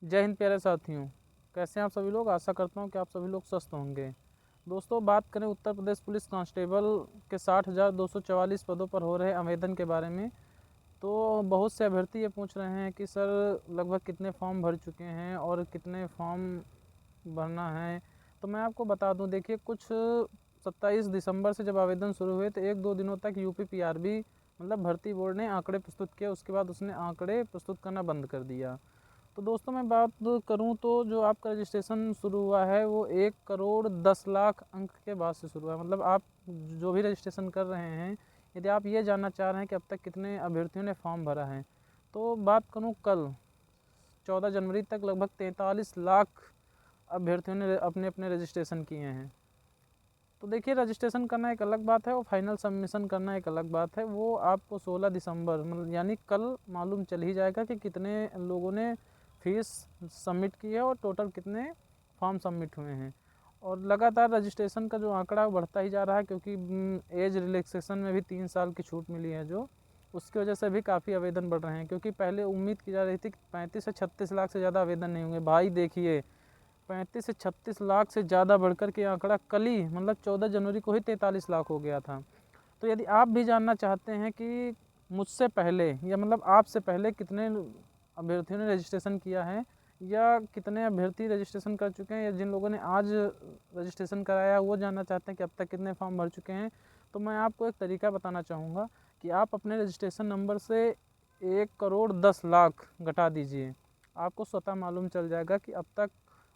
जय हिंद प्यारे साथियों, कैसे हैं आप सभी लोग। आशा करता हूं कि आप सभी लोग स्वस्थ होंगे। दोस्तों, बात करें उत्तर प्रदेश पुलिस कांस्टेबल के 60,244 पदों पर हो रहे आवेदन के बारे में, तो बहुत से अभ्यर्थी ये पूछ रहे हैं कि सर लगभग कितने फॉर्म भर चुके हैं और कितने फॉर्म भरना है। तो मैं आपको बता दूं, देखिए कुछ 27 दिसंबर से जब आवेदन शुरू हुए तो 1-2 दिनों तक यूपी पीआरबी मतलब भर्ती बोर्ड ने आंकड़े प्रस्तुत किए। उसके बाद उसने आंकड़े प्रस्तुत करना बंद कर दिया। तो दोस्तों, मैं बात करूं तो जो आपका रजिस्ट्रेशन शुरू हुआ है वो 1,10,00,000 अंक के बाद से शुरू हुआ है। मतलब आप जो भी रजिस्ट्रेशन कर रहे हैं, यदि आप ये जानना चाह रहे हैं कि अब तक कितने अभ्यर्थियों ने फॉर्म भरा है, तो बात करूं कल 14 जनवरी तक लगभग 43 लाख अभ्यर्थियों ने अपने अपने रजिस्ट्रेशन किए हैं। तो देखिए, रजिस्ट्रेशन करना एक अलग बात है और फाइनल सबमिशन करना एक अलग बात है। वो आपको 16 दिसंबर मतलब यानी कल मालूम चल ही जाएगा कि कितने लोगों ने फीस सबमिट की है और टोटल कितने फॉर्म सबमिट हुए हैं। और लगातार रजिस्ट्रेशन का जो आंकड़ा बढ़ता ही जा रहा है, क्योंकि एज रिलैक्सेशन में भी 3 साल की छूट मिली है, जो उसकी वजह से भी काफ़ी आवेदन बढ़ रहे हैं। क्योंकि पहले उम्मीद की जा रही थी कि 35 से 36 लाख से ज़्यादा आवेदन नहीं होंगे। भाई देखिए, 35 से 36 लाख से ज़्यादा बढ़कर के आंकड़ा कल ही मतलब 14 जनवरी को ही 43 लाख हो गया था। तो यदि आप भी जानना चाहते हैं कि मुझसे पहले या मतलब आपसे पहले कितने अभ्यर्थियों ने रजिस्ट्रेशन किया है या कितने अभ्यर्थी रजिस्ट्रेशन कर चुके हैं, या जिन लोगों ने आज रजिस्ट्रेशन कराया वो जानना चाहते हैं कि अब तक कितने फॉर्म भर चुके हैं, तो मैं आपको एक तरीका बताना चाहूँगा कि आप अपने रजिस्ट्रेशन नंबर से 1,10,00,000 घटा दीजिए। आपको स्वतः मालूम चल जाएगा कि अब तक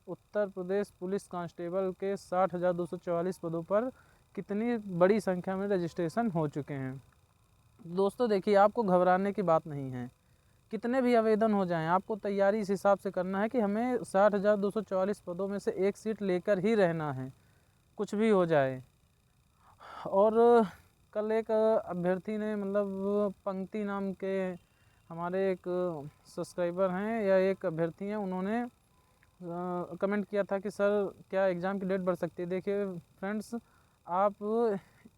उत्तर प्रदेश पुलिस कांस्टेबल के 60,244 पदों पर कितनी बड़ी संख्या में रजिस्ट्रेशन हो चुके हैं। दोस्तों देखिए, आपको घबराने की बात नहीं है। कितने भी आवेदन हो जाएं, आपको तैयारी इस हिसाब से करना है कि हमें 60,244 पदों में से एक सीट लेकर ही रहना है, कुछ भी हो जाए। और कल एक अभ्यर्थी ने मतलब पंक्ति नाम के हमारे एक सब्सक्राइबर हैं या एक अभ्यर्थी हैं, उन्होंने कमेंट किया था कि सर क्या एग्ज़ाम की डेट बढ़ सकती है। देखिए फ्रेंड्स, आप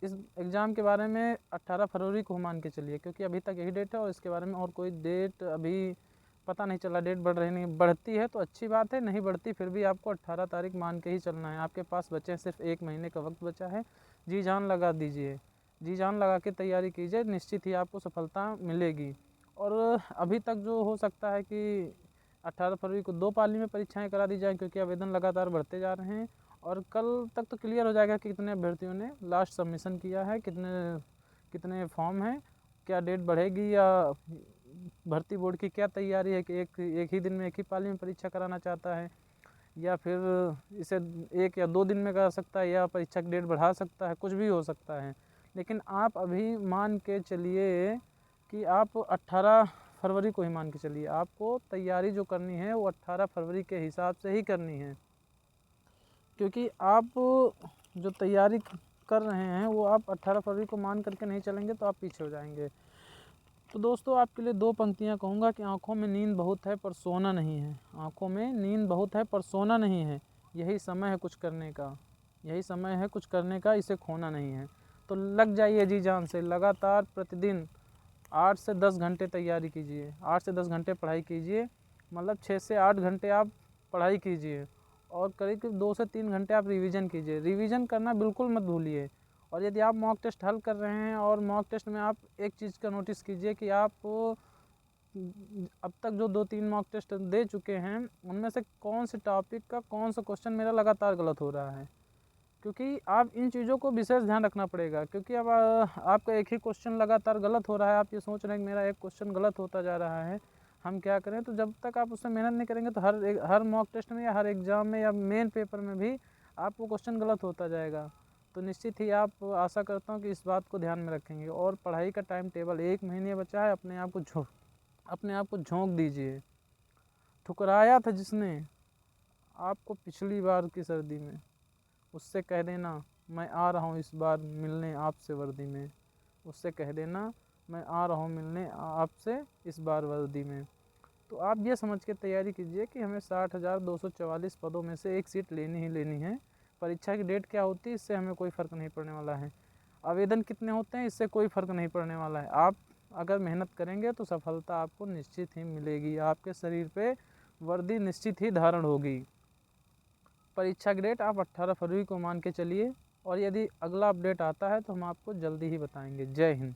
इस एग्ज़ाम के बारे में 18 फरवरी को मान के चलिए, क्योंकि अभी तक यही डेट है और इसके बारे में और कोई डेट अभी पता नहीं चला। डेट बढ़ रही नहीं, बढ़ती है तो अच्छी बात है, नहीं बढ़ती फिर भी आपको 18 तारीख मान के ही चलना है। आपके पास बचे सिर्फ 1 महीने का वक्त बचा है। जी जान लगा दीजिए, जी जान लगा के तैयारी कीजिए, निश्चित ही आपको सफलता मिलेगी। और अभी तक जो हो सकता है कि 18 फरवरी को 2 पाली में परीक्षाएं करा दी जाएँ, क्योंकि आवेदन लगातार बढ़ते जा रहे हैं। और कल तक तो क्लियर हो जाएगा कि कितने अभ्यर्थियों ने लास्ट सबमिशन किया है, कितने कितने फॉर्म हैं, क्या डेट बढ़ेगी या भर्ती बोर्ड की क्या तैयारी है कि एक ही दिन में एक ही पाली में परीक्षा कराना चाहता है, या फिर इसे 1 या 2 दिन में करा सकता है, या परीक्षा की डेट बढ़ा सकता है। कुछ भी हो सकता है, लेकिन आप अभी मान के चलिए कि आप 18 फरवरी को ही मान के चलिए। आपको तैयारी जो करनी है वो 18 फरवरी के हिसाब से ही करनी है, क्योंकि आप जो तैयारी कर रहे हैं वो आप 18 फरवरी को मान करके नहीं चलेंगे तो आप पीछे हो जाएंगे। तो दोस्तों, आपके लिए 2 पंक्तियां कहूँगा कि आँखों में नींद बहुत है पर सोना नहीं है। आँखों में नींद बहुत है पर सोना नहीं है, यही समय है कुछ करने का, यही समय है कुछ करने का, इसे खोना नहीं है। तो लग जाइए जी जान से, लगातार प्रतिदिन 8 से 10 घंटे तैयारी कीजिए, 8 से 10 घंटे पढ़ाई कीजिए। मतलब 6 से 8 घंटे आप पढ़ाई कीजिए और करीब 2 से 3 घंटे आप रिवीजन कीजिए। रिवीजन करना बिल्कुल मत भूलिए। और यदि आप मॉक टेस्ट हल कर रहे हैं और मॉक टेस्ट में आप एक चीज़ का नोटिस कीजिए कि आप अब तक जो 2-3 मॉक टेस्ट दे चुके हैं उनमें से कौन से टॉपिक का कौन सा क्वेश्चन मेरा लगातार गलत हो रहा है। क्योंकि आप इन चीज़ों को विशेष ध्यान रखना पड़ेगा, क्योंकि अब आपका एक ही क्वेश्चन लगातार गलत हो रहा है, आप ये सोच रहे हैं कि मेरा एक क्वेश्चन गलत होता जा रहा है, हम क्या करें। तो जब तक आप उसमें मेहनत नहीं करेंगे तो हर मॉक टेस्ट में या हर एग्ज़ाम में या मेन पेपर में भी आपको क्वेश्चन गलत होता जाएगा। तो निश्चित ही आप, आशा करता हूँ कि इस बात को ध्यान में रखेंगे। और पढ़ाई का टाइम टेबल 1 महीने बचा है, अपने आप को झोंक दीजिए। ठुकराया था जिसने आपको पिछली बार की सर्दी में, उससे कह देना मैं आ रहा हूँ इस बार मिलने आपसे वर्दी में। उससे कह देना मैं आ रहा हूँ मिलने आपसे इस बार वर्दी में। तो आप ये समझ के तैयारी कीजिए कि हमें 60,244 पदों में से एक सीट लेनी ही लेनी है। परीक्षा की डेट क्या होती है इससे हमें कोई फ़र्क नहीं पड़ने वाला है। आवेदन कितने होते हैं इससे कोई फ़र्क नहीं पड़ने वाला है। आप अगर मेहनत करेंगे तो सफलता आपको निश्चित ही मिलेगी। आपके शरीर पे वर्दी निश्चित ही धारण होगी। परीक्षा की डेट आप 18 फरवरी को मान के चलिए, और यदि अगला अपडेट आता है तो हम आपको जल्दी ही बताएंगे। जय हिंद।